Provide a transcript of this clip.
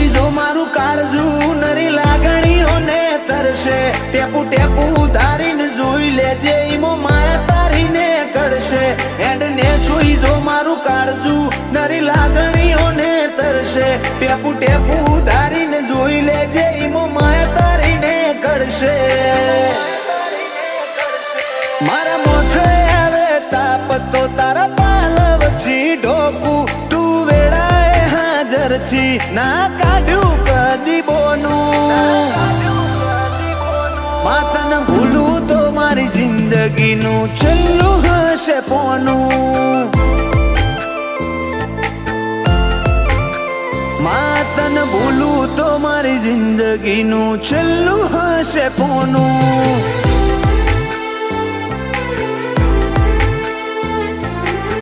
છુઈ જો મારું કાળજું નરી લાગણીઓને તરશે ટેપુ ટેપુ ધારીને જોઈ લેજે ઈમો માયા તારીને કરશે એન્ડ ને છુઈ જો મારું કાળજું નરી લાગણીઓને તરશે ટેપુ ટેપુ ધારીને જોઈ લેજે ઈમો માયા તારીને કરશે મારા મોઢે આવે તાપ તો તારા પાલવથી ઢોકું તું વેળાએ હાજર છી ના કાઢ્યું કદી બોનું માતન ભૂલું તો મારી જિંદગીનું છેલ્લું હશે પોનું માતન ભૂલું તો મારી જિંદગીનું છેલ્લું હશે પોનું